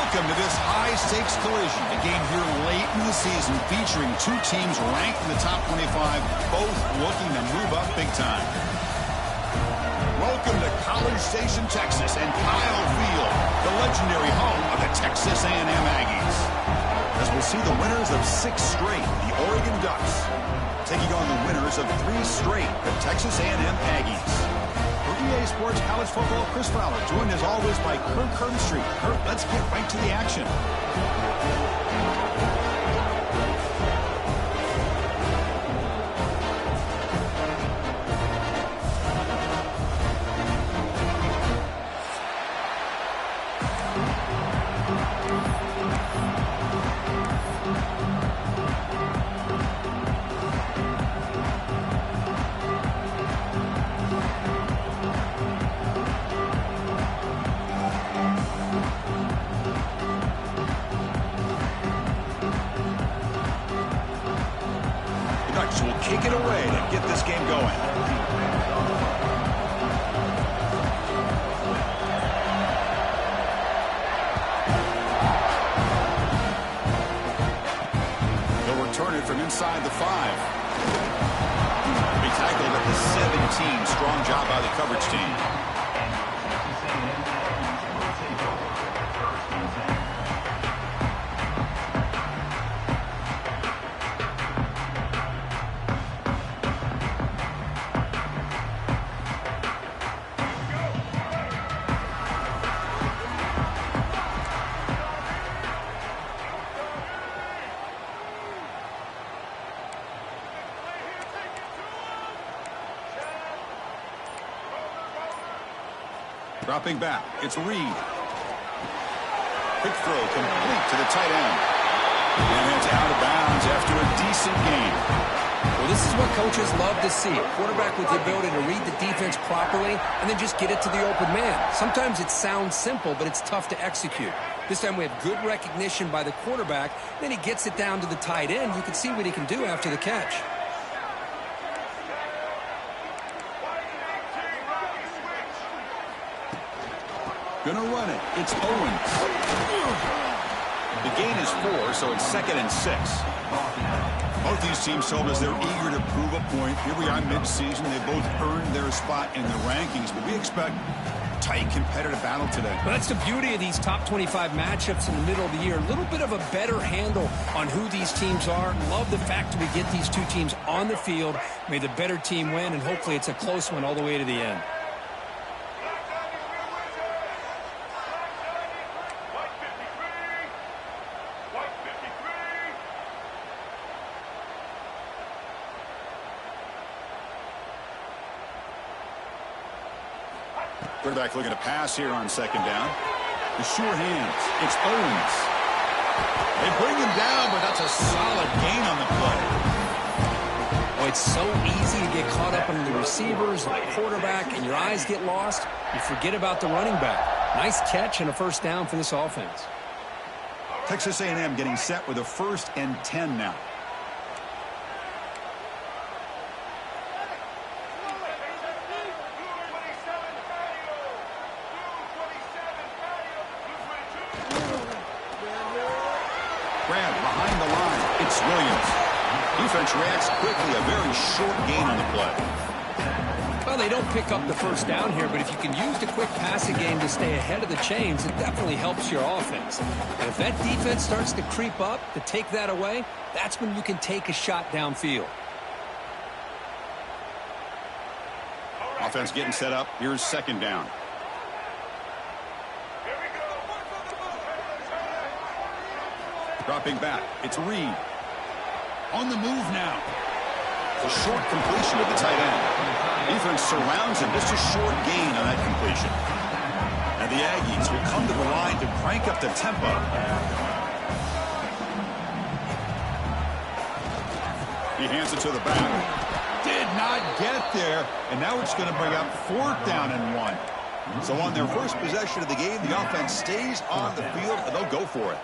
Welcome to this high-stakes collision, a game here late in the season featuring two teams ranked in the top 25, both looking to move up big time. Welcome to College Station, Texas, and Kyle Field, the legendary home of the Texas A&M Aggies. As we'll see the winners of 6 straight, the Oregon Ducks, taking on the winners of 3 straight, the Texas A&M Aggies. For EA Sports College Football, Chris Fowler, joined as always by Kirk Herbstreit. Kirk, let's get right to the action. Will kick it away to get this game going. They'll return it from inside the 5. Be tackled at the 17. Strong job by the coverage team. Dropping back, it's Reed. Quick throw complete to the tight end. And it's out of bounds after a decent gain. Well, this is what coaches love to see. A quarterback with the ability to read the defense properly and then just get it to the open man. Sometimes it sounds simple, but it's tough to execute. This time we have good recognition by the quarterback. Then he gets it down to the tight end. You can see what he can do after the catch. Gonna run it. It's Owens. The gain is 4, so it's 2nd and 6. Both these teams told us they're eager to prove a point. Here we are mid-season. They both earned their spot in the rankings, but we expect a tight, competitive battle today. Well, that's the beauty of these top 25 matchups in the middle of the year. A little bit of a better handle on who these teams are. Love the fact that we get these two teams on the field. May the better team win, and hopefully it's a close one all the way to the end. Quarterback looking to pass here on 2nd down. The sure hands. It's Owens. They bring him down, but that's a solid gain on the play. Oh, it's so easy to get caught up in the receivers, the quarterback, and your eyes get lost. You forget about the running back. Nice catch and a 1st down for this offense. Texas A&M getting set with a 1st and 10 now. Behind the line, it's Williams. Defense reacts quickly, a very short gain on the play. Well, they don't pick up the 1st down here, but if you can use the quick passing game to stay ahead of the chains, it definitely helps your offense. And if that defense starts to creep up, to take that away, that's when you can take a shot downfield. Offense getting set up. Here's 2nd down. Dropping back, it's Reed. On the move now. A short completion to the tight end. Defense surrounds him, just a short gain on that completion. And the Aggies will come to the line to crank up the tempo. He hands it to the back. Did not get there, and now it's going to bring up 4th down and 1. So on their first possession of the game, the offense stays on the field, and they'll go for it.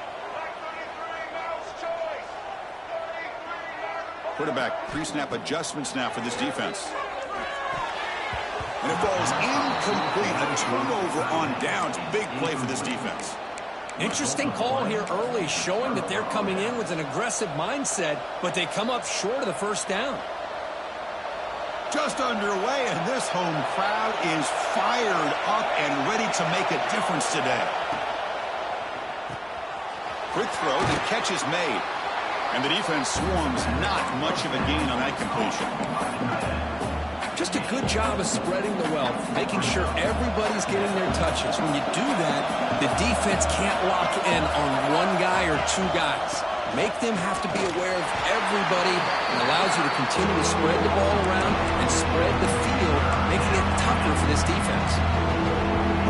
Quarterback pre-snap adjustments now for this defense. And it falls incomplete. A turnover on downs. Big play for this defense. Interesting call here early, showing that they're coming in with an aggressive mindset, but they come up short of the first down. Just underway, and this home crowd is fired up and ready to make a difference today. Quick throw, the catch is made. And the defense swarms, not much of a gain on that completion. Just a good job of spreading the wealth, making sure everybody's getting their touches. When you do that, the defense can't lock in on one guy or two guys. Make them have to be aware of everybody, and allows you to continue to spread the ball around and spread the field, making it tougher for this defense.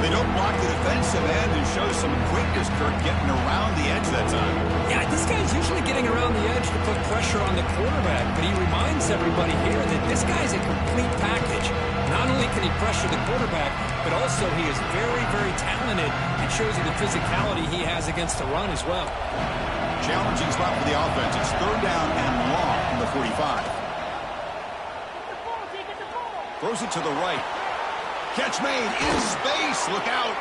They don't block the defensive end and show some quickness, Kirk, getting around the edge that time. Yeah, this guy's usually getting around the edge to put pressure on the quarterback, but he reminds everybody here that this guy's a complete package. Not only can he pressure the quarterback, but also he is very, very talented and shows you the physicality he has against the run as well. Challenging spot for the offense. It's third down and long from the 45. Throws it to the right. Catch made in space. Look out.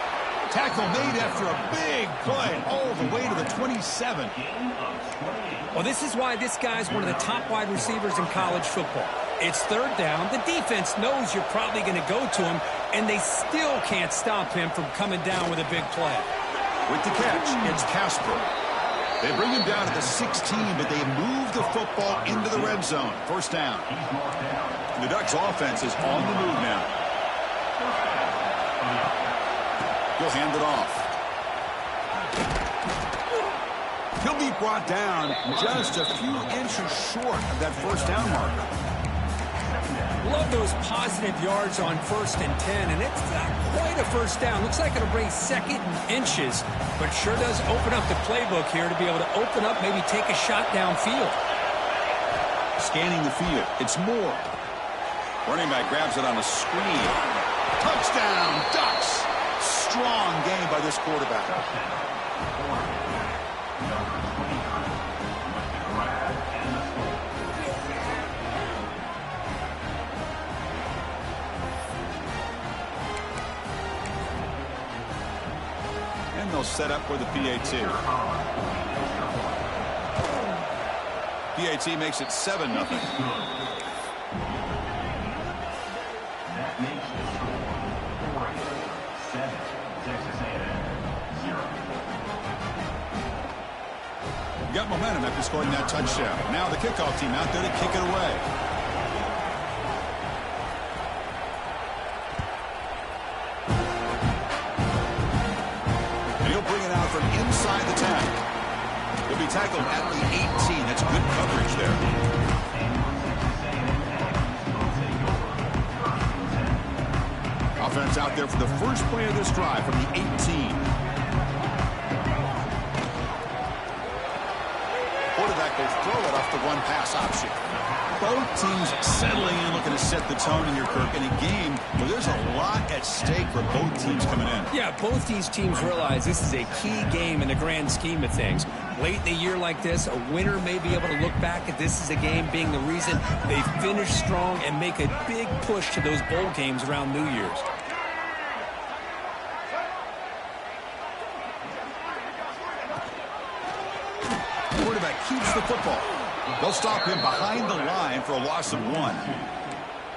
Tackle made after a big play all the way to the 27. Well, this is why this guy's one of the top wide receivers in college football. It's third down. The defense knows you're probably going to go to him, and they still can't stop him from coming down with a big play. With the catch, it's Casper. They bring him down to the 16, but they move the football into the red zone. First down. The Ducks offense is on the move now. He'll hand it off. He'll be brought down just a few inches short of that first down marker. Love those positive yards on 1st and 10, and it's not quite a first down. Looks like it'll bring second and inches, but sure does open up the playbook here to be able to open up, maybe take a shot downfield. Scanning the field. It's Moore. Running back grabs it on a screen. Touchdown, Ducks. Strong game by this quarterback. And they'll set up for the PAT. PAT makes it 7-0. Got momentum after scoring that touchdown. Now the kickoff team out there to kick it away. And he'll bring it out from inside the 10. He'll be tackled at the 18. That's good coverage there. Offense out there for the first play of this drive from the 18. Quarterback will throw it off the one-pass option. Both teams settling in, looking to set the tone in your Kirk in a game where there's a lot at stake for both teams coming in. Yeah, both these teams realize this is a key game in the grand scheme of things. Late in a year like this, a winner may be able to look back at this as a game being the reason they finish strong and make a big push to those bowl games around New Year's. Quarterback keeps the football. They'll stop him behind the line for a loss of 1.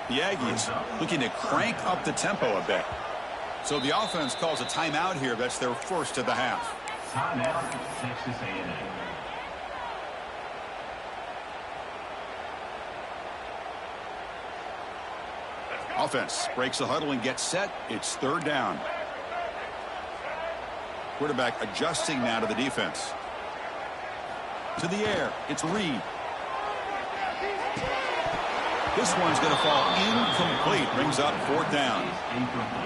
The Aggies looking to crank up the tempo a bit. So the offense calls a timeout here. That's their first of the half. Timeout, Texas A&M. Offense breaks the huddle and gets set. It's third down. Quarterback adjusting now to the defense. To the air. It's Reed. This one's going to fall incomplete. Brings up fourth down.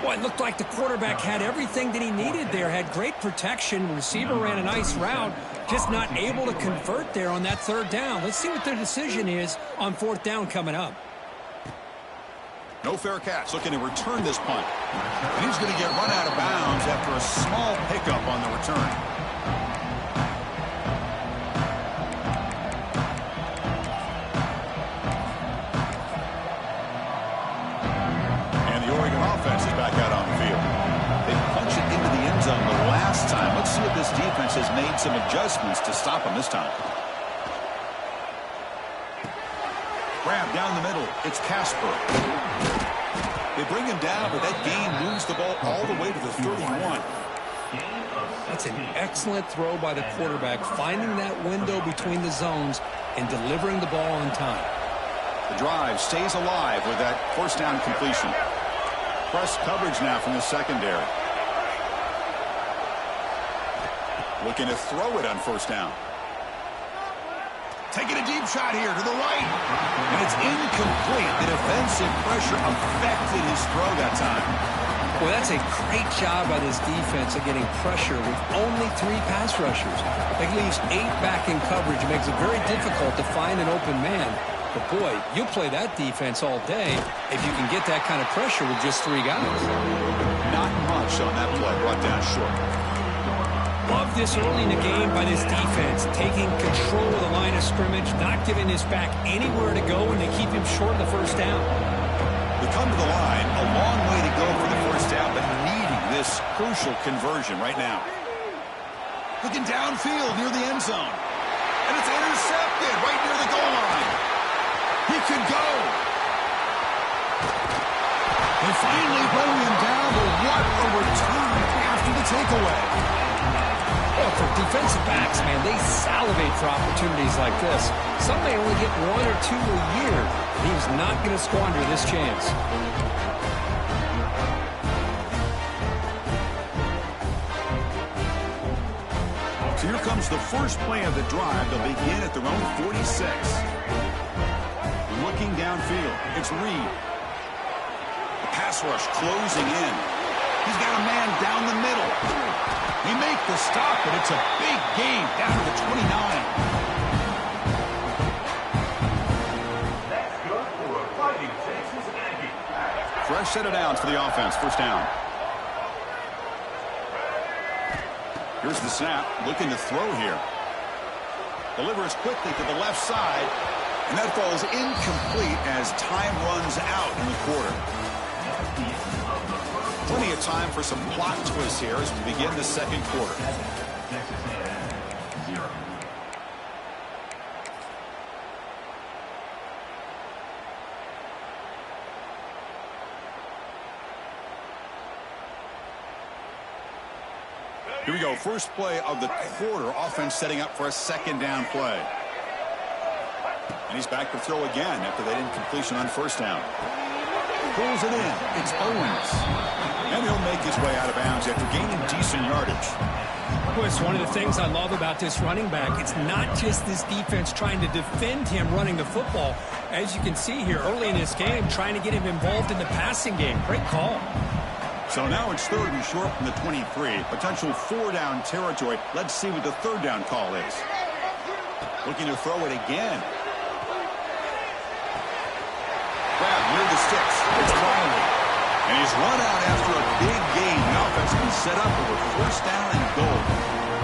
Well, it looked like the quarterback had everything that he needed there. Had great protection. Receiver ran a nice route. Just not able to convert there on that third down. Let's see what their decision is on fourth down coming up. No fair catch. Looking to return this punt. And he's going to get run out of bounds after a small pickup on the return. Offense is back out on the field. They punched it into the end zone the last time. Let's see see if this defense has made some adjustments to stop him this time. Grab down the middle. It's Casper. They bring him down, but that gain moves the ball all the way to the 31. That's an excellent throw by the quarterback, finding that window between the zones and delivering the ball on time. The drive stays alive with that first down completion. Press coverage now from the secondary. Looking to throw it on first down. Taking a deep shot here to the right. And it's incomplete. The defensive pressure affected his throw that time. Well, that's a great job by this defense of getting pressure with only 3 pass rushers. That leaves 8 back in coverage. It makes it very difficult to find an open man. But, boy, you'll play that defense all day if you can get that kind of pressure with just 3 guys. Not much on that play. Brought down short. Love this early in the game by this defense, taking control of the line of scrimmage, not giving this back anywhere to go, and they keep him short of the first down. We come to the line, a long way to go for the first down, but needing this crucial conversion right now. Looking downfield near the end zone. And it's intercepted right near the goal line. He could go. They finally bring him down, but what a return after the takeaway. Well, for defensive backs, man, they salivate for opportunities like this. Some may only get 1 or 2 a year. He's not going to squander this chance. So here comes the first play of the drive. They'll begin at their own 46. Looking downfield, it's Reed. The pass rush closing in. He's got a man down the middle. They make the stop, but it's a big gain down to the 29. That's good for a fighting Texas Aggie. Fresh set of downs for the offense. First down. Here's the snap. Looking to throw here. Delivers quickly to the left side. And that falls incomplete as time runs out in the quarter. Plenty of time for some plot twists here as we begin the second quarter. Texas A&M 0. Here we go. First play of the quarter. Offense setting up for a second down play. And he's back to throw again after that incompletion on first down. Pulls it in. It's Owens. And he'll make his way out of bounds after gaining decent yardage. Boy, it's one of the things I love about this running back. It's not just this defense trying to defend him running the football. As you can see here early in this game, trying to get him involved in the passing game. Great call. So now it's 3rd and short from the 23. Potential 4-down territory. Let's see what the 3rd down call is. Looking to throw it again. Grab near the sticks. It's Riley. And he's run out after a big gain. The offense can set up over first down and goal.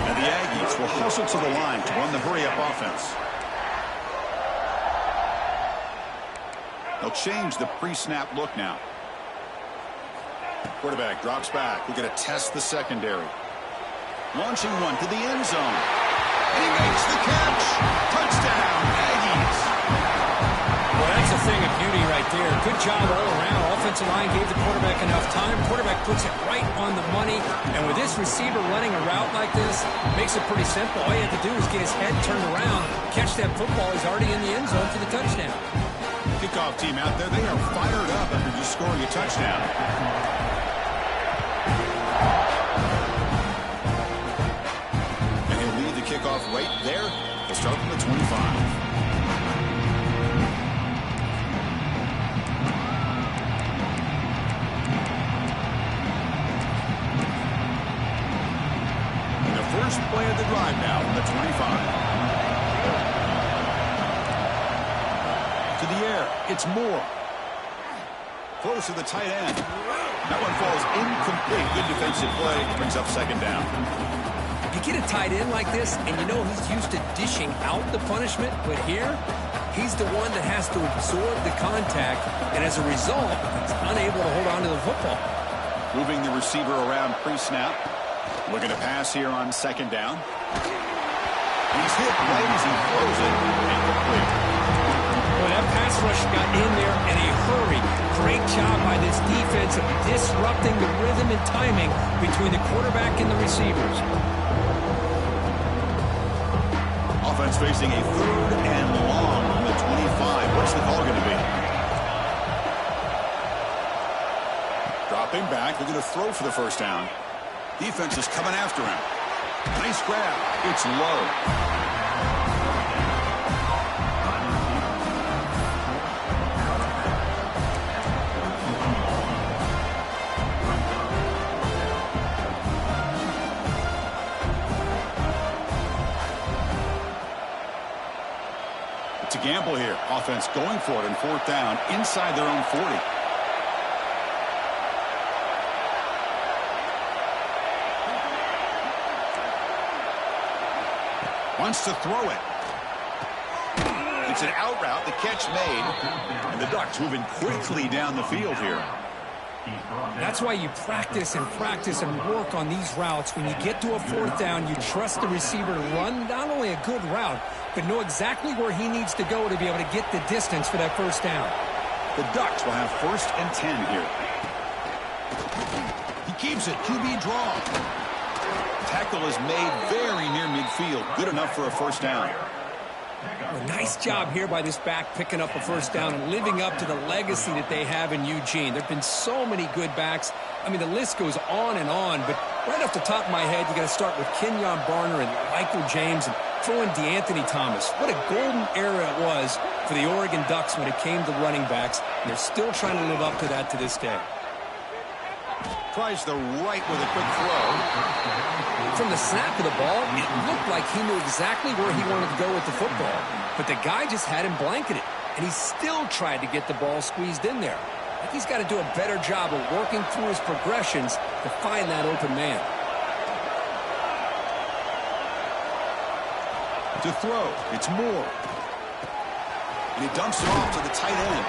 And the Aggies will hustle to the line to run the hurry-up offense. They'll change the pre-snap look now. Quarterback drops back. We're going to test the secondary. Launching one to the end zone. And he makes the catch. Touchdown, Aggies. Well, that's a thing of beauty right there. Good job all around. Offensive line gave the quarterback enough time. Quarterback puts it right on the money. And with this receiver running a route like this, makes it pretty simple. All you have to do is get his head turned around, catch that football. He's already in the end zone for the touchdown. Kickoff team out there, they are fired up after just scoring a touchdown. And he'll lead the kickoff right there. He'll start from the 25. First play of the drive now from the 25. To the air, it's Moore. Close to the tight end. That one falls incomplete. Good defensive play. Brings up second down. You get a tight end like this, and you know he's used to dishing out the punishment, but here, he's the one that has to absorb the contact, and as a result, he's unable to hold on to the football. Moving the receiver around pre-snap. Looking to pass here on second down. He's hit right as he throws it. Incomplete. Well, that pass rush got in there in a hurry. Great job by this defense of disrupting the rhythm and timing between the quarterback and the receivers. Offense facing a 3rd and long on the 25. What's the call going to be? Dropping back. They're going to throw for the first down. Defense is coming after him. Nice grab. It's low. It's a gamble here. Offense going for it in 4th down inside their own 40. Wants to throw it. It's an out route. The catch made. And the Ducks moving quickly down the field here. That's why you practice and work on these routes. When you get to a 4th down, you trust the receiver to run not only a good route, but know exactly where he needs to go to be able to get the distance for that first down. The Ducks will have 1st and 10 here. He keeps it. QB draw. Tackle is made very near midfield. Good enough for a first down. Well, nice job here by this back picking up a first down and living up to the legacy that they have in Eugene. There have been so many good backs. I mean, the list goes on and on, but right off the top of my head, you got to start with Kenyon Barner and Michael James and throw in DeAnthony Thomas. What a golden era it was for the Oregon Ducks when it came to running backs, and they're still trying to live up to that to this day. Tries the right with a quick throw. From the snap of the ball, it looked like he knew exactly where he wanted to go with the football. But the guy just had him blanketed, and he still tried to get the ball squeezed in there. I think he's got to do a better job of working through his progressions to find that open man. To throw, it's Moore. And he dumps it off to the tight end.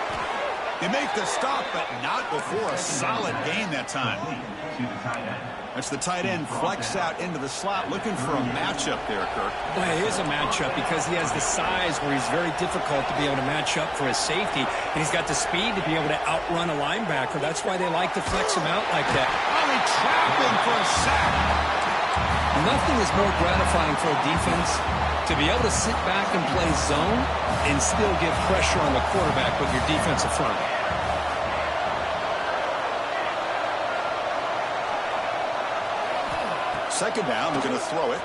They make the stop, but not before a solid gain that time. That's the tight end flex out into the slot, looking for a matchup there, Kirk. Well, it is a matchup because he has the size where he's very difficult to be able to match up for his safety, and he's got the speed to be able to outrun a linebacker. That's why they like to flex him out like that. Oh, they trap him for a sack. Nothing is more gratifying for a defense to be able to sit back and play zone and still give pressure on the quarterback with your defensive front. Second down, they're going to throw it.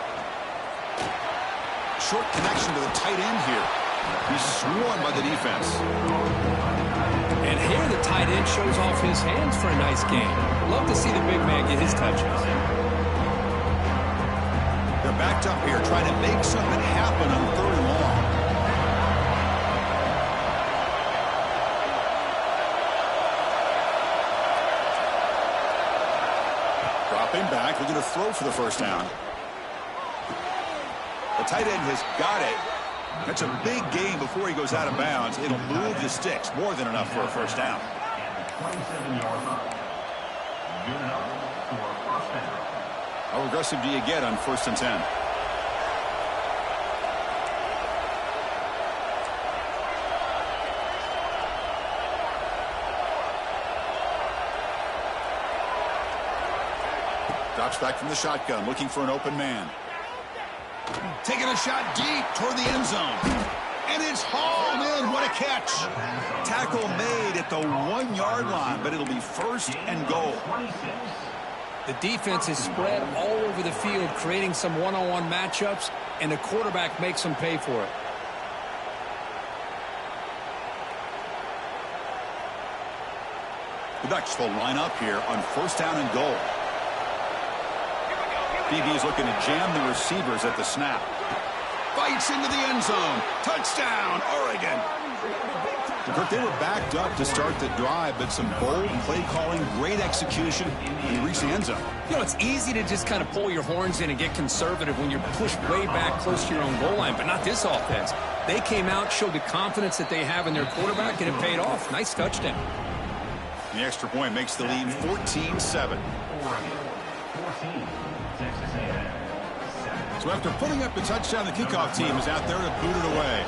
Short connection to the tight end here. He's swarmed by the defense. And here the tight end shows off his hands for a nice game. Love to see the big man get his touches. They're backed up here trying to make something happen on 3rd and long. Dropping back, they're going to throw for the first down. The tight end has got it. That's a big gain before he goes out of bounds. It'll move the sticks, more than enough for a first down. 27 yards. Good enough for a first down. How aggressive do you get on 1st and 10? Drops back from the shotgun, looking for an open man. Taking a shot deep toward the end zone. And it's hauled in. What a catch. Tackle made at the 1-yard line, but it'll be 1st and goal. The defense is spread all over the field, creating some one-on-one matchups, and the quarterback makes them pay for it. The Ducks will line up here on 1st down and goal. BB is looking to jam the receivers at the snap. Bites into the end zone. Touchdown, Oregon. Kirk, they were backed up to start the drive, but some bold play calling, great execution, and they reached the end zone. You know, it's easy to just kind of pull your horns in and get conservative when you're pushed way back close to your own goal line, but not this offense. They came out, showed the confidence that they have in their quarterback, and it paid off. Nice touchdown. The extra point makes the lead 14-7. 14, Texas A&M. 7. So after putting up the touchdown, the kickoff team is out there to boot it away.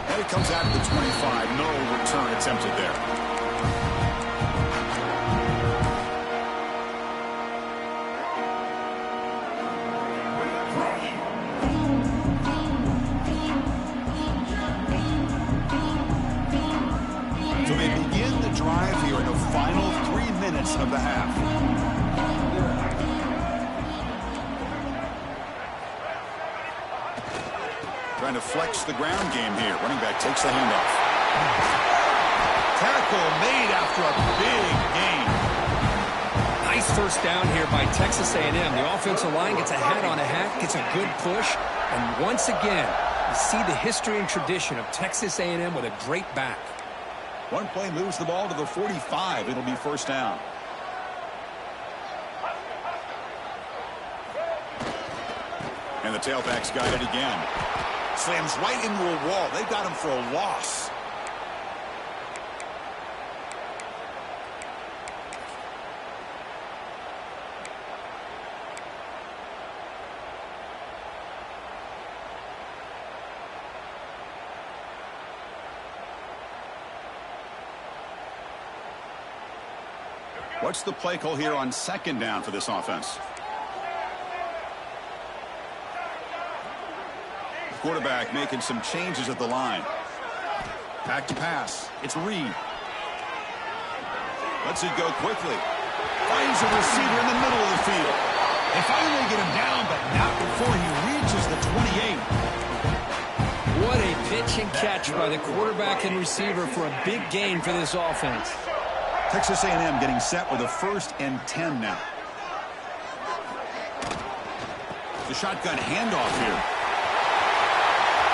And it comes out of the 25. No return attempted there. So they begin the drive here in the final 3 minutes of the half. Trying to flex the ground game here. Running back takes the handoff. Tackle made after a big gain. Nice first down here by Texas A&M. The offensive line gets a hat on a hat, gets a good push, and once again, you see the history and tradition of Texas A&M with a great back. One play moves the ball to the 45. It'll be first down. And the tailback's got it again. Slams right into a wall. They got him for a loss. What's the play call here on second down for this offense? Quarterback making some changes at the line. Back to pass. It's Reed. Lets it go quickly. Finds a receiver in the middle of the field. They finally get him down, but not before he reaches the 28. What a pitch and catch by the quarterback and receiver for a big gain for this offense. Texas A&M getting set with a 1st and 10 now. The shotgun handoff here.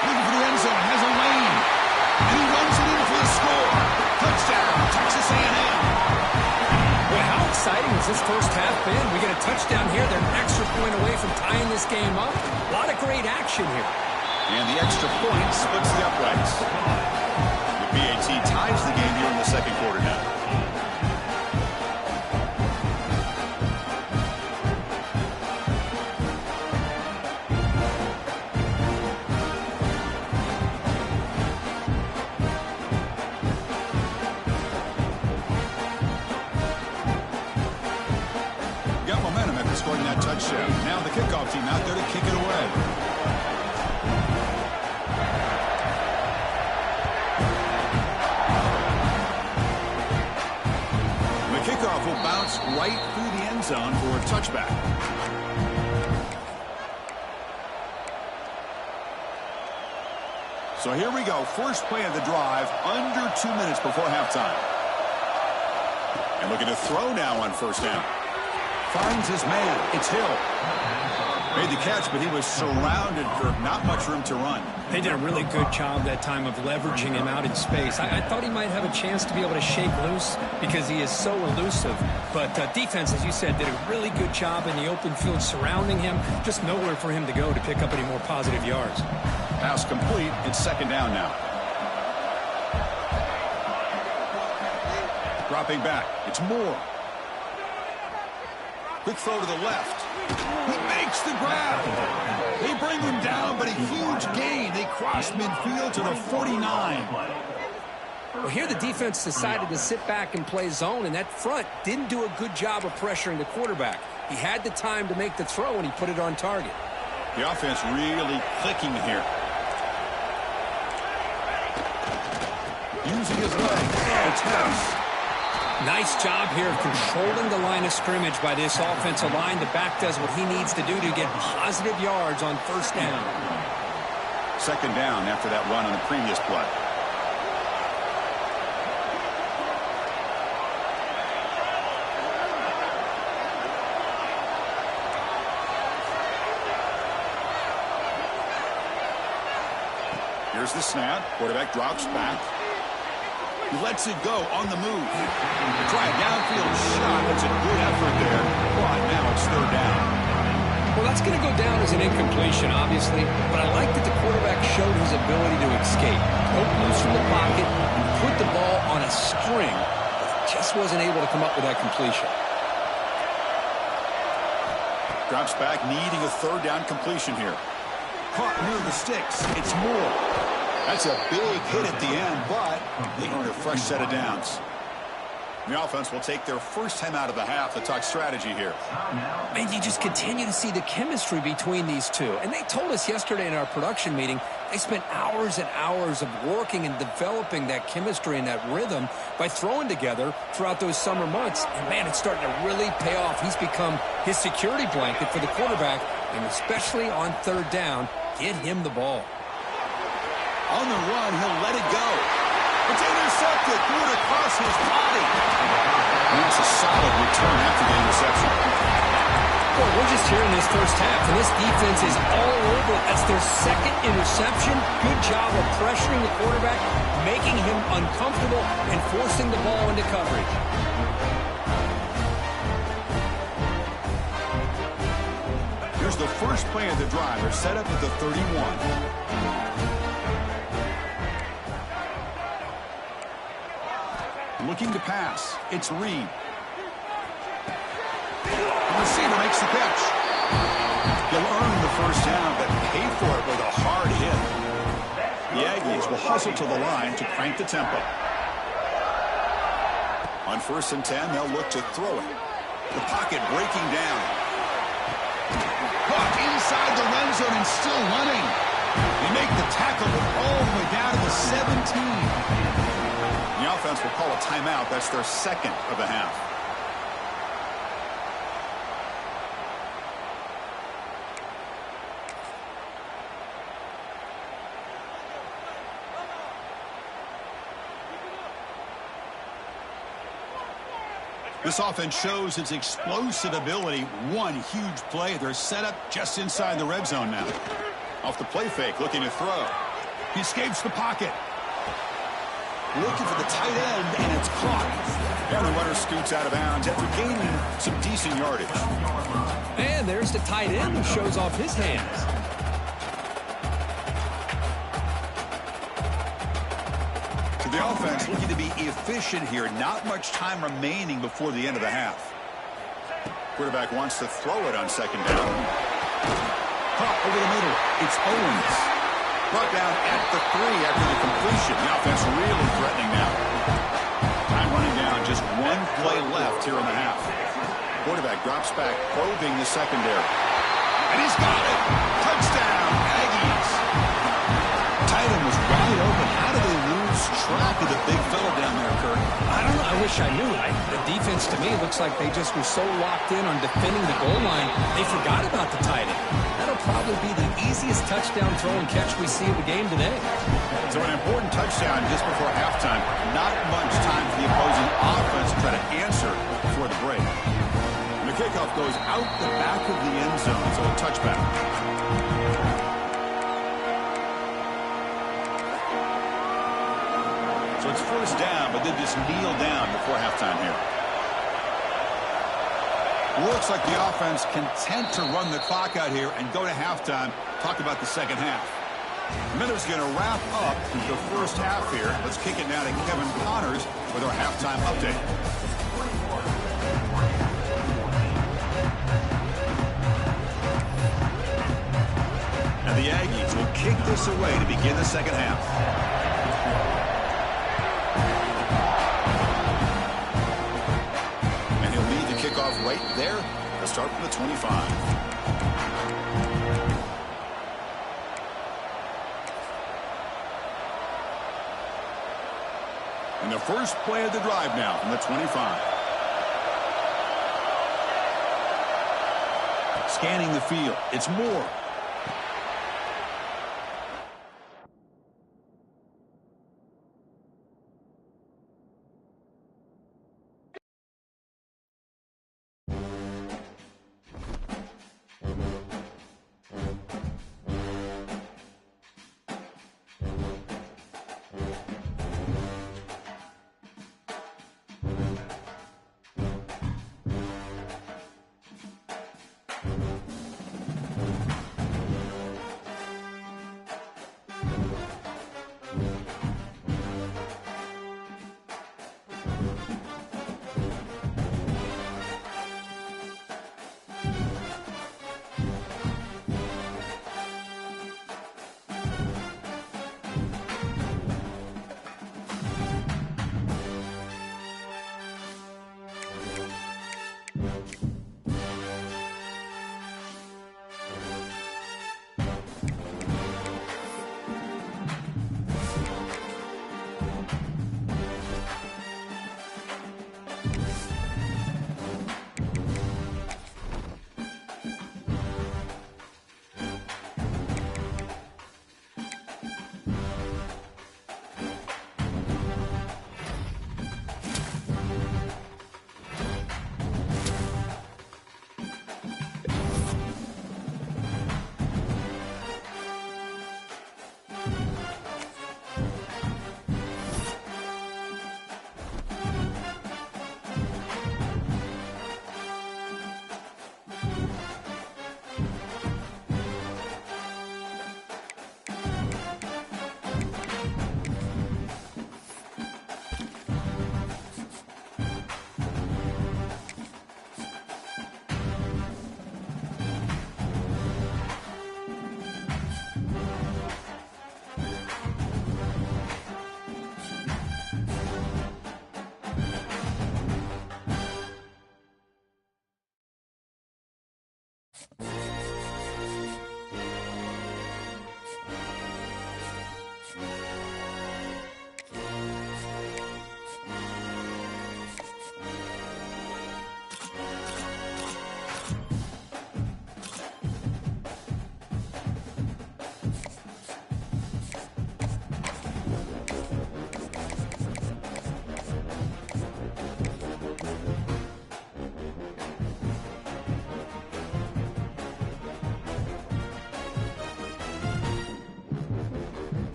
Looking for the end zone, has a lane. And he runs it in for the score. Touchdown, Texas A&M. Boy, how exciting has this first half been? We get a touchdown here. They're an extra point away from tying this game up. A lot of great action here. And the extra point splits the uprights. The BAT ties the game here in the second quarter now. Scoring that touchdown. Now the kickoff team out there to kick it away. The kickoff will bounce right through the end zone for a touchback. So here we go. First play of the drive, under 2 minutes before halftime. And looking to throw now on first down. Finds his man. It's Hill. Made the catch, but he was surrounded for not much room to run. They did a really good job that time of leveraging him out in space. I thought he might have a chance to be able to shake loose because he is so elusive. But defense, as you said, did a really good job in the open field surrounding him. Just nowhere for him to go to pick up any more positive yards. Pass complete. It's second down now. Dropping back. It's Moore. Quick throw to the left. He makes the grab. They bring him down, but a huge gain. They cross midfield to the 49. Well, here the defense decided to sit back and play zone, and that front didn't do a good job of pressuring the quarterback. He had the time to make the throw, and he put it on target. The offense really clicking here. Using his legs. It's House. Nice job here of controlling the line of scrimmage by this offensive line. The back does what he needs to do to get positive yards on first down. Second down after that run on the previous play. Here's the snap. Quarterback drops back. He lets it go on the move. Try a downfield shot. That's a good effort there. But now it's third down. Well, that's going to go down as an incompletion, obviously, but I like that the quarterback showed his ability to escape, broke loose from the pocket, and put the ball on a string, but just wasn't able to come up with that completion. Drops back, needing a third down completion here. Caught near the sticks. It's Moore. That's a big hit at the end, but they earn a fresh set of downs. The offense will take their first time out of the half to talk strategy here. And you just continue to see the chemistry between these two. And they told us yesterday in our production meeting, they spent hours and hours of working and developing that chemistry and that rhythm by throwing together throughout those summer months. And, man, it's starting to really pay off. He's become his security blanket for the quarterback, and especially on third down, get him the ball. On the run, he'll let it go. It's intercepted. Threw it across his body. And that's a solid return after the interception. Well, we're just here in this first half, and this defense is all over it. That's their second interception. Good job of pressuring the quarterback, making him uncomfortable, and forcing the ball into coverage. Here's the first play of the drive. They're set up at the 31. Looking to pass. It's Reed. The receiver makes the catch. He'll earn the first down, but pay for it with a hard hit. The Aggies will hustle to the line to crank the tempo. On 1st and 10, they'll look to throw it. The pocket breaking down. Caught inside the red zone and still running. They make the tackle all the way down to the 17. The offense will call a timeout. That's their second of the half. This offense shows its explosive ability. One huge play. They're set up just inside the red zone now. Off the play fake, looking to throw. He escapes the pocket. Looking for the tight end, and it's caught. And the runner scoots out of bounds after gaining some decent yardage. And there's the tight end who shows off his hands. So the offense looking to be efficient here. Not much time remaining before the end of the half. Quarterback wants to throw it on second down. Caught over the middle. It's Owens. Brought down at the 3 after the completion. The offense really threatening now. Time running down. Just one play left here in the half. Quarterback drops back, probing the secondary. And he's got it. Touchdown, Aggies. Tight end was wide open. How do they lose track of the big fella down there, Kirk? I don't know. I wish I knew. The defense, to me, looks like they just were so locked in on defending the goal line, they forgot about the tight end. That'll probably be the easiest touchdown throw and catch we see of the game today. So an important touchdown just before halftime. Not much time for the opposing offense to try to answer before the break. And the kickoff goes out the back of the end zone, so a touchback. So it's first down, but they just kneel down before halftime here. Looks like the offense content to run the clock out here and go to halftime. Talk about the second half. Miller's going to wrap up the first half here. Let's kick it now to Kevin Connors with our halftime update. And the Aggies will kick this away to begin the second half. Kickoff right there. They'll start from the 25. And the first play of the drive now from the 25. Scanning the field. It's Moore.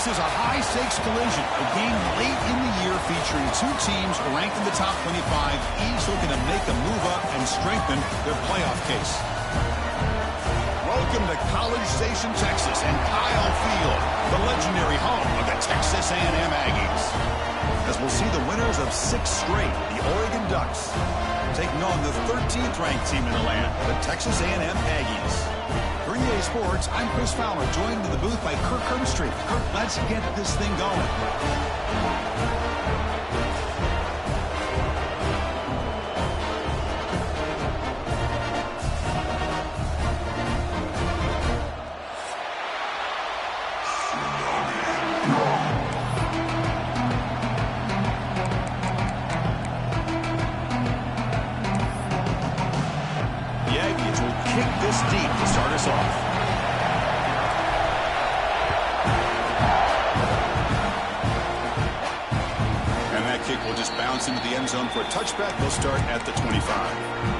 This is a high-stakes collision, a game late in the year featuring two teams ranked in the top 25, each looking to make a move up and strengthen their playoff case. Welcome to College Station, Texas, and Kyle Field, the legendary home of the Texas A&M Aggies. As we'll see the winners of 6 straight, the Oregon Ducks, taking on the 13th ranked team in the land, the Texas A&M Aggies. For EA Sports, I'm Chris Fowler, joined in the booth by Kirk Herbstreit. Kirk, let's get this thing going. The Aggies will kick this deep to start us off. And that kick will just bounce into the end zone for a touchback. They'll start at the 25.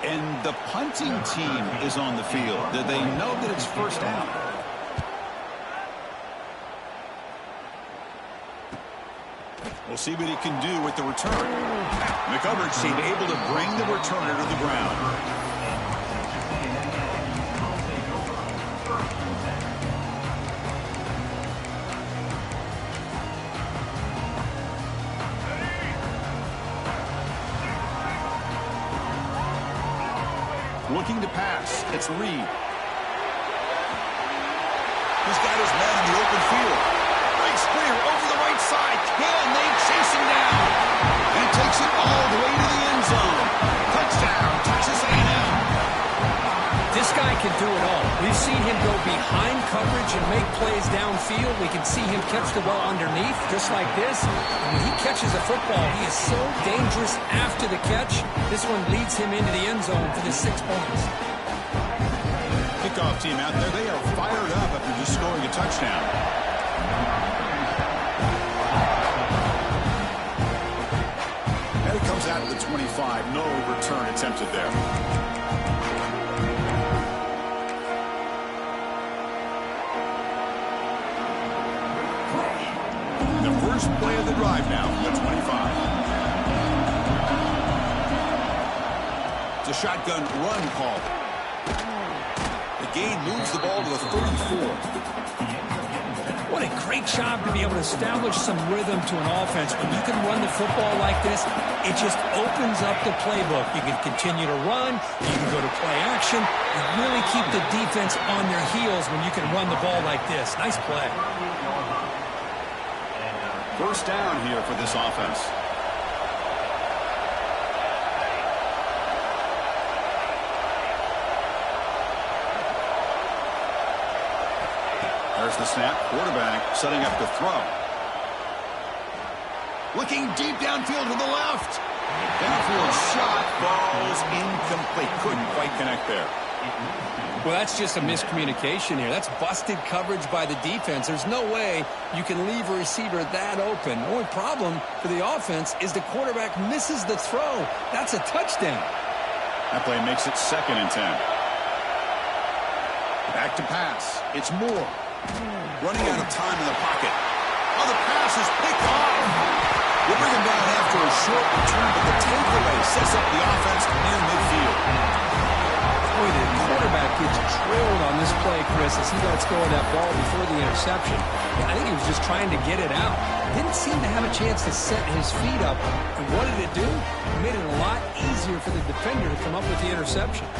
And the punting team is on the field. Do they know that it's first down? We'll see what he can do with the return. The coverage team able to bring the returner to the ground. Looking to pass. It's Reed. He's got his man in the open field. Nice clear over the right side. Can they chase him down? And he takes it all the way to the end zone. Touchdown, Texas A&M. This guy can do it all. We've seen him go behind coverage and make plays downfield. We can see him catch the ball underneath, just like this. And when he catches a football, he is so dangerous after the catch. This one leads him into the end zone for the 6 points. Kickoff team out there, they are fired up after just scoring a touchdown. And it comes out of the 25. No return attempted there. First play of the drive now from the 25. It's a shotgun run call. The gain moves the ball to the 34. What a great job to be able to establish some rhythm to an offense. When you can run the football like this, it just opens up the playbook. You can continue to run. You can go to play action. And really keep the defense on their heels when you can run the ball like this. Nice play. First down here for this offense. There's the snap. Quarterback setting up the throw. Looking deep downfield to the left. Downfield shot falls incomplete. Couldn't quite connect there. Well, that's just a miscommunication here. That's busted coverage by the defense. There's no way you can leave a receiver that open. The only problem for the offense is the quarterback misses the throw. That's a touchdown. That play makes it 2nd and 10. Back to pass. It's Moore. Running out of time in the pocket. Oh, the pass is picked off. We'll bring him down after a short return, but the takeaway sets up the offense near midfield. Boy, the quarterback gets trailed on this play, Chris, as he lets go of that ball before the interception. I think he was just trying to get it out. Didn't seem to have a chance to set his feet up. And what did it do? It made it a lot easier for the defender to come up with the interception.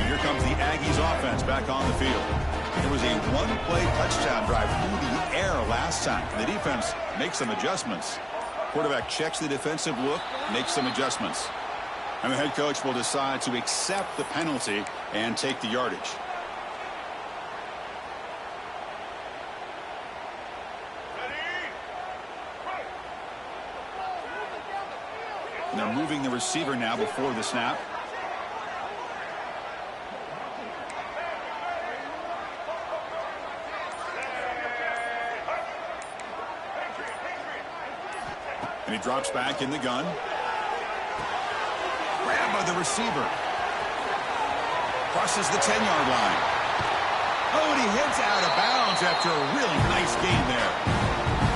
Here comes the Aggies offense back on the field. There was a one-play touchdown drive through the air last time. The defense makes some adjustments. Quarterback checks the defensive look, makes some adjustments. And the head coach will decide to accept the penalty and take the yardage. And they're moving the receiver now before the snap. And he drops back in the gun. Grab by the receiver. Crosses the 10-yard line. Oh, and he heads out of bounds after a really nice gain there.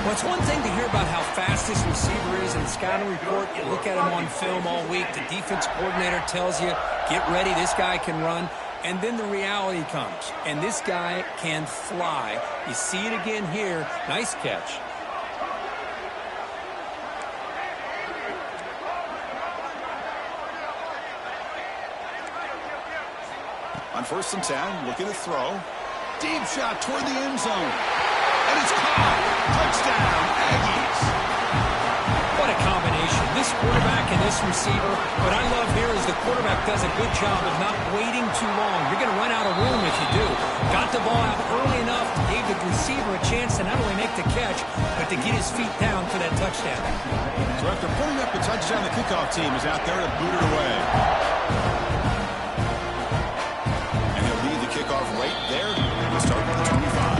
Well, it's one thing to hear about how fast this receiver is in the scouting report. You look at him on film all week. The defense coordinator tells you, get ready, this guy can run. And then the reality comes, and this guy can fly. You see it again here. Nice catch. On 1st and 10, looking to throw. Deep shot toward the end zone. And it's caught. Touchdown, Aggies. What a combination. This quarterback and this receiver. What I love here is the quarterback does a good job of not waiting too long. You're going to run out of room if you do. Got the ball out early enough, gave the receiver a chance to not only make the catch, but to get his feet down for that touchdown. So after pulling up the touchdown, the kickoff team is out there to boot it away. Kickoff right there. We'll start with the 25.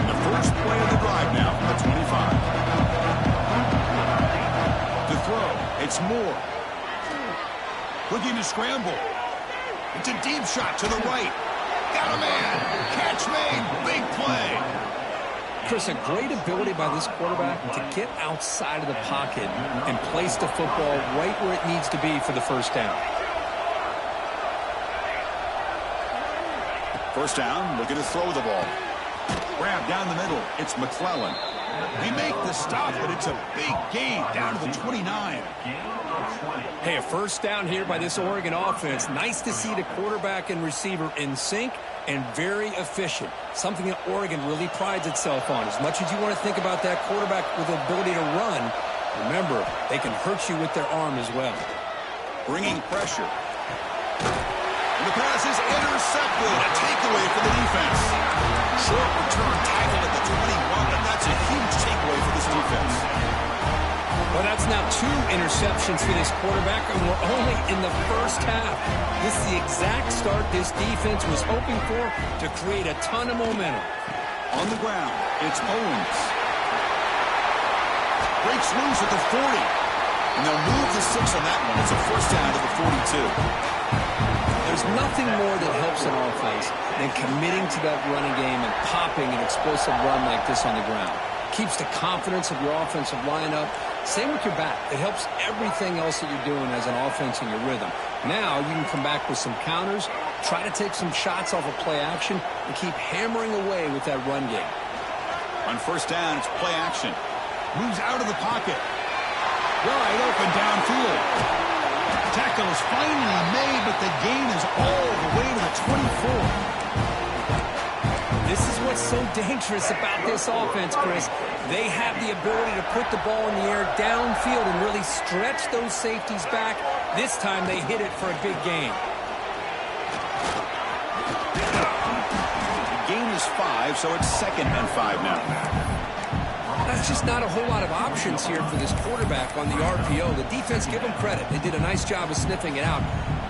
The first play of the drive now from the 25. To throw, it's Moore. Looking to scramble. It's a deep shot to the right. Got a man. Catch made. Big play. Chris, a great ability by this quarterback to get outside of the pocket and place the football right where it needs to be for the first down. First down, looking to throw the ball. Grab down the middle. It's McClellan. They make the stop, but it's a big gain down to the 29. Hey, a first down here by this Oregon offense. Nice to see the quarterback and receiver in sync and very efficient. Something that Oregon really prides itself on. As much as you want to think about that quarterback with the ability to run, remember, they can hurt you with their arm as well. Bringing pressure. And the pass is intercepted. A takeaway for the defense. Short return tackle at the 21, and that's a huge takeaway for this defense. Well, that's now 2 interceptions for this quarterback, and we're only in the first half. This is the exact start this defense was hoping for to create a ton of momentum. On the ground, it's Owens. Breaks loose at the 40. And they'll move the 6 on that one. It's a first down to the 42. There's nothing more that helps an offense than committing to that running game and popping an explosive run like this on the ground. Keeps the confidence of your offensive lineup. Same with your back. It helps everything else that you're doing as an offense in your rhythm. Now you can come back with some counters, try to take some shots off of play action, and keep hammering away with that run game. On first down, it's play action. Moves out of the pocket. Wide open downfield. Tackle is finally made, but the gain is all the way to the 24. This is what's so dangerous about this offense, Chris. They have the ability to put the ball in the air downfield and really stretch those safeties back. This time they hit it for a big gain. The gain is 5, so it's 2nd and 5 now. That's just not a whole lot of options here for this quarterback on the RPO. The defense, give them credit. They did a nice job of sniffing it out.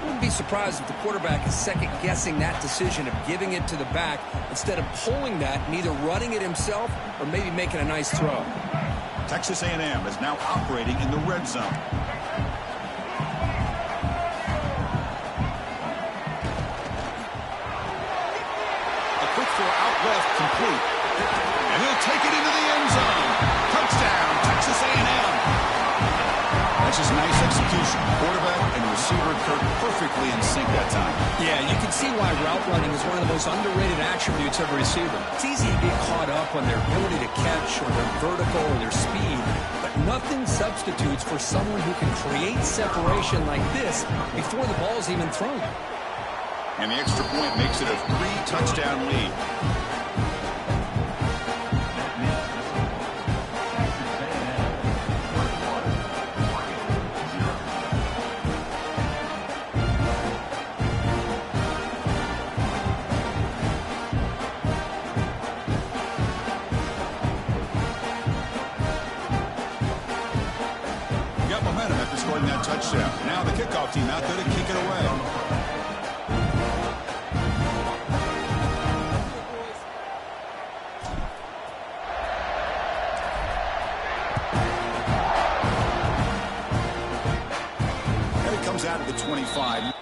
Wouldn't be surprised if the quarterback is second-guessing that decision of giving it to the back instead of pulling that and either running it himself or maybe making a nice throw. Texas A&M is now operating in the red zone. A quick throw out left, complete. And he'll take it into the end zone. Touchdown, Texas A&M. That's just nice execution. Quarterback and receiver perfectly in sync that time. Yeah, you can see why route running is one of the most underrated attributes of a receiver. It's easy to get caught up on their ability to catch or their vertical or their speed, but nothing substitutes for someone who can create separation like this before the ball's even thrown. And the extra point makes it a 3-touchdown lead. now the kickoff team out there to kick it away. There he comes out of the 25.